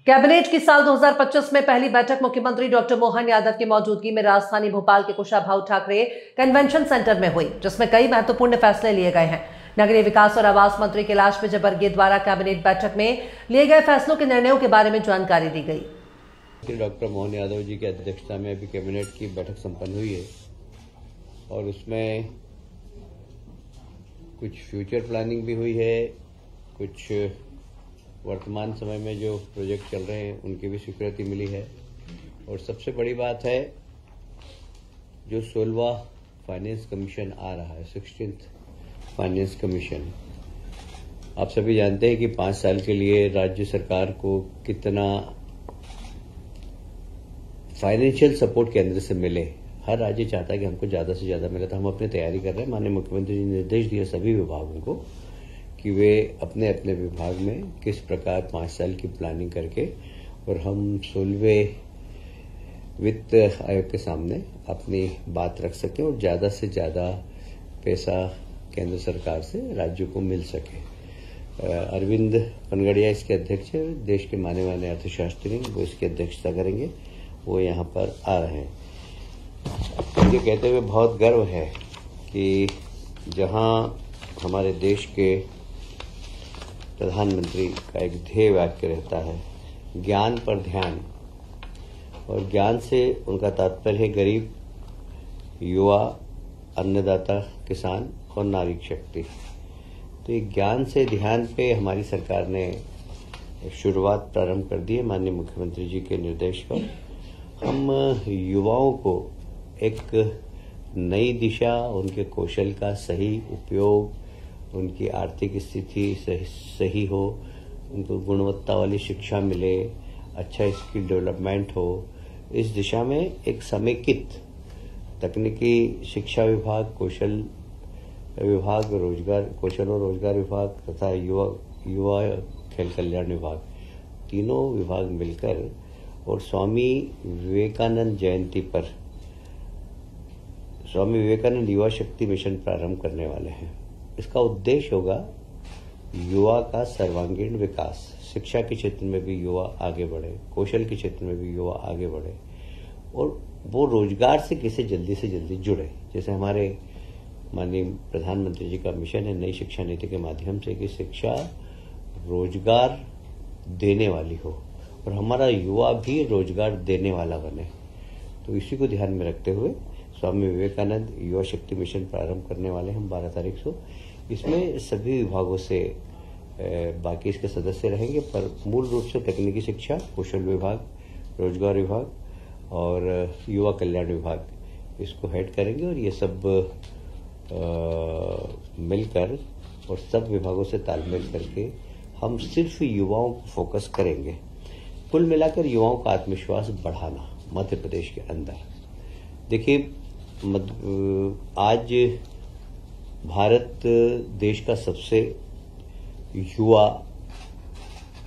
Cabinet की साल 2025 में पहली बैठक मुख्यमंत्री डॉक्टर मोहन यादव की मौजूदगी में राजधानी भोपाल के कुशाभाऊ ठाकरे कन्वेंशन सेंटर में हुई, जिसमें कई महत्वपूर्ण फैसले लिए गए हैं। नगरीय विकास और आवास मंत्री कैलाश विजयवर्गीय द्वारा कैबिनेट बैठक में लिए गए फैसलों के निर्णयों के बारे में जानकारी दी गई। डॉक्टर मोहन यादव जी की अध्यक्षता में अभी कैबिनेट की बैठक संपन्न हुई है और उसमें कुछ फ्यूचर प्लानिंग भी हुई है, कुछ वर्तमान समय में जो प्रोजेक्ट चल रहे हैं उनकी भी स्वीकृति मिली है। और सबसे बड़ी बात है, जो 16वां फाइनेंस कमीशन आ रहा है, 16th फाइनेंस कमीशन, आप सभी जानते हैं कि 5 साल के लिए राज्य सरकार को कितना फाइनेंशियल सपोर्ट केंद्र से मिले। हर राज्य चाहता है कि हमको ज्यादा से ज्यादा मिले, तो हम अपनी तैयारी कर रहे हैं। माननीय मुख्यमंत्री जी ने निर्देश दिए सभी विभागों को कि वे अपने अपने विभाग में किस प्रकार 5 साल की प्लानिंग करके और हम 16वें वित्त आयोग के सामने अपनी बात रख सकें और ज्यादा से ज्यादा पैसा केंद्र सरकार से राज्यों को मिल सके। अरविंद पनगड़िया इसके अध्यक्ष है, देश के माने माने अर्थशास्त्री, वो इसकी अध्यक्षता करेंगे, वो यहाँ पर आ रहे हैं। मुझे कहते हुए बहुत गर्व है कि जहाँ हमारे देश के प्रधानमंत्री का एक ध्येय वाक्य रहता है, ज्ञान पर ध्यान, और ज्ञान से उनका तात्पर्य है गरीब, युवा, अन्नदाता, किसान और नारी शक्ति। तो ये ज्ञान से ध्यान पे हमारी सरकार ने शुरुआत प्रारंभ कर दी है। माननीय मुख्यमंत्री जी के निर्देश पर हम युवाओं को एक नई दिशा, उनके कौशल का सही उपयोग, उनकी आर्थिक स्थिति सही हो, उनको गुणवत्ता वाली शिक्षा मिले, अच्छा स्किल डेवलपमेंट हो, इस दिशा में एक समेकित तकनीकी शिक्षा विभाग, कौशल विभाग, कौशल और रोजगार विभाग तथा युवा खेल कल्याण विभाग, तीनों विभाग मिलकर और स्वामी विवेकानंद जयंती पर स्वामी विवेकानंद युवा शक्ति मिशन प्रारंभ करने वाले हैं। इसका उद्देश्य होगा युवा का सर्वांगीण विकास, शिक्षा के क्षेत्र में भी युवा आगे बढ़े, कौशल के क्षेत्र में भी युवा आगे बढ़े और वो रोजगार से कैसे जल्दी से जल्दी जुड़े। जैसे हमारे माननीय प्रधानमंत्री जी का मिशन है नई शिक्षा नीति के माध्यम से कि शिक्षा रोजगार देने वाली हो और हमारा युवा भी रोजगार देने वाला बने। तो इसी को ध्यान में रखते हुए स्वामी विवेकानंद युवा शक्ति मिशन प्रारंभ करने वाले हम 12 तारीख को। इसमें सभी विभागों से बाकी इसके सदस्य रहेंगे, पर मूल रूप से तकनीकी शिक्षा, कौशल विभाग, रोजगार विभाग और युवा कल्याण विभाग इसको हेड करेंगे और ये सब मिलकर और सब विभागों से तालमेल करके हम सिर्फ युवाओं को फोकस करेंगे। कुल मिलाकर युवाओं का आत्मविश्वास बढ़ाना मध्य प्रदेश के अंदर। देखिए, आज भारत देश का सबसे युवा,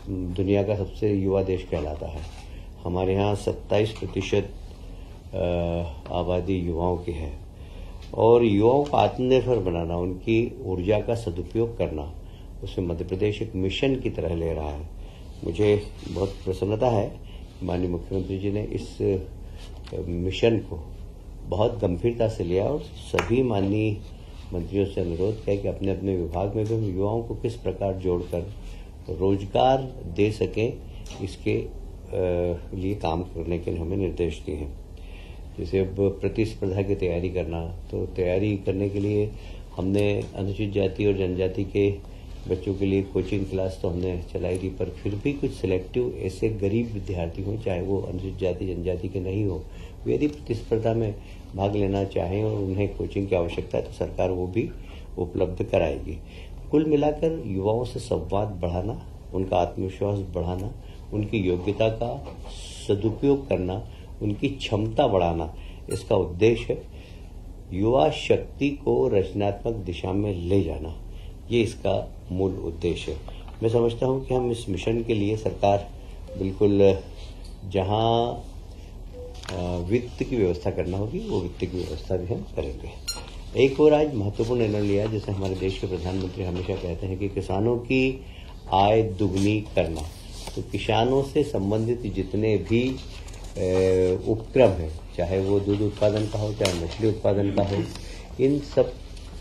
दुनिया का सबसे युवा देश कहलाता है। हमारे यहाँ 27% आबादी युवाओं की है और युवाओं को आत्मनिर्भर बनाना, उनकी ऊर्जा का सदुपयोग करना, उसमें मध्य प्रदेश एक मिशन की तरह ले रहा है। मुझे बहुत प्रसन्नता है, माननीय मुख्यमंत्री जी ने इस मिशन को बहुत गंभीरता से लिया और सभी माननीय मंत्रियों से अनुरोध किया कि अपने अपने विभाग में भी हम युवाओं को किस प्रकार जोड़कर रोजगार दे सकें, इसके लिए काम करने के लिए हमें निर्देश दिए हैं। जैसे अब प्रतिस्पर्धा की तैयारी करना, तो तैयारी करने के लिए हमने अनुसूचित जाति और जनजाति के बच्चों के लिए कोचिंग क्लास तो हमने चलाई थी, पर फिर भी कुछ सिलेक्टिव ऐसे गरीब विद्यार्थी हों, चाहे वो अनुसूचित जाति जनजाति के नहीं हो, वे यदि प्रतिस्पर्धा में भाग लेना चाहें और उन्हें कोचिंग की आवश्यकता है तो सरकार वो भी उपलब्ध कराएगी। कुल मिलाकर युवाओं से संवाद बढ़ाना, उनका आत्मविश्वास बढ़ाना, उनकी योग्यता का सदुपयोग करना, उनकी क्षमता बढ़ाना, इसका उद्देश्य है। युवा शक्ति को रचनात्मक दिशा में ले जाना, ये इसका मूल उद्देश्य है। मैं समझता हूं कि हम इस मिशन के लिए सरकार बिल्कुल जहां वित्त की व्यवस्था करना होगी वो वित्त की व्यवस्था भी हम करेंगे। एक और आज महत्वपूर्ण निर्णय लिया, जैसे हमारे देश के प्रधानमंत्री हमेशा कहते हैं कि किसानों की आय दुगनी करना। तो किसानों से संबंधित जितने भी उपक्रम हैं, चाहे वो दूध उत्पादन का हो, चाहे मछली उत्पादन का हो, इन सब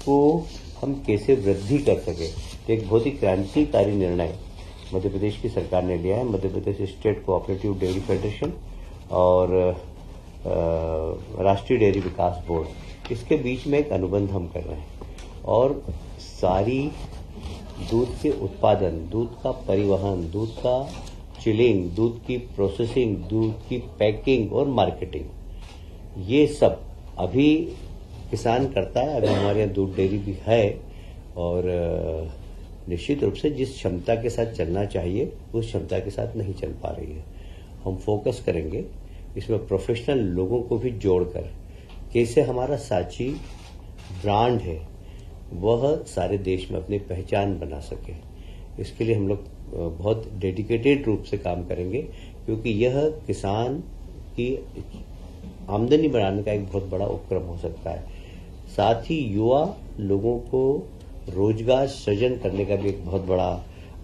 को हम कैसे वृद्धि कर सके, तो एक बहुत ही क्रांतिकारी निर्णय मध्य प्रदेश की सरकार ने लिया है। Madhya Pradesh state cooperative dairy federation और राष्ट्रीय डेयरी विकास बोर्ड, इसके बीच में एक अनुबंध हम कर रहे हैं और सारी दूध के उत्पादन, दूध का परिवहन, दूध का चिलिंग, दूध की प्रोसेसिंग, दूध की पैकिंग और मार्केटिंग, ये सब अभी किसान करता है। अभी हमारे यहाँ दूध डेयरी भी है और निश्चित रूप से जिस क्षमता के साथ चलना चाहिए उस क्षमता के साथ नहीं चल पा रही है। हम फोकस करेंगे इसमें प्रोफेशनल लोगों को भी जोड़कर, कैसे हमारा सांची ब्रांड है वह सारे देश में अपनी पहचान बना सके। इसके लिए हम लोग बहुत डेडिकेटेड रूप से काम करेंगे, क्योंकि यह किसान की आमदनी बढ़ाने का एक बहुत बड़ा उपक्रम हो सकता है। साथ ही युवा लोगों को रोजगार सृजन करने का भी एक बहुत बड़ा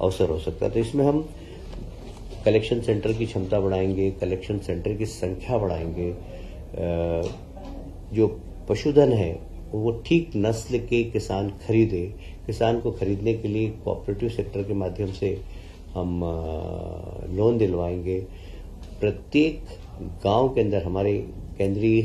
अवसर हो सकता है। तो इसमें हम कलेक्शन सेंटर की क्षमता बढ़ाएंगे, कलेक्शन सेंटर की संख्या बढ़ाएंगे, जो पशुधन है वो ठीक नस्ल के किसान खरीदे। किसान को खरीदने के लिए कोऑपरेटिव सेक्टर के माध्यम से हम लोन दिलवाएंगे। प्रत्येक गांव के अंदर हमारे केंद्रीय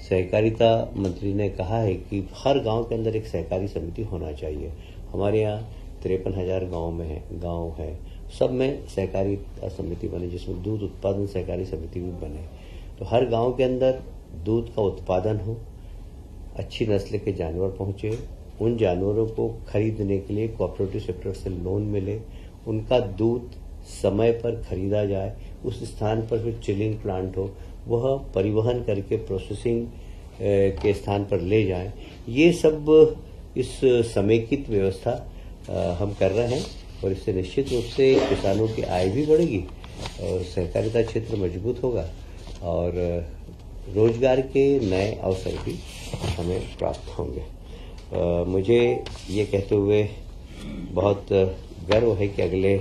सहकारिता मंत्री ने कहा है कि हर गांव के अंदर एक सहकारी समिति होना चाहिए। हमारे यहाँ 53,000 गांव है, सब में सहकारी समिति बने, जिसमें दूध उत्पादन सहकारी समिति भी बने। तो हर गांव के अंदर दूध का उत्पादन हो, अच्छी नस्ल के जानवर पहुंचे, उन जानवरों को खरीदने के लिए कोऑपरेटिव सेक्टर से लोन मिले, उनका दूध समय पर खरीदा जाए, उस स्थान पर जो चिलिंग प्लांट हो वह परिवहन करके प्रोसेसिंग के स्थान पर ले जाएं। ये सब इस समेकित व्यवस्था हम कर रहे हैं और इससे निश्चित रूप से किसानों की आय भी बढ़ेगी और सहकारिता क्षेत्र मजबूत होगा और रोजगार के नए अवसर भी हमें प्राप्त होंगे। मुझे ये कहते हुए बहुत गर्व है कि अगले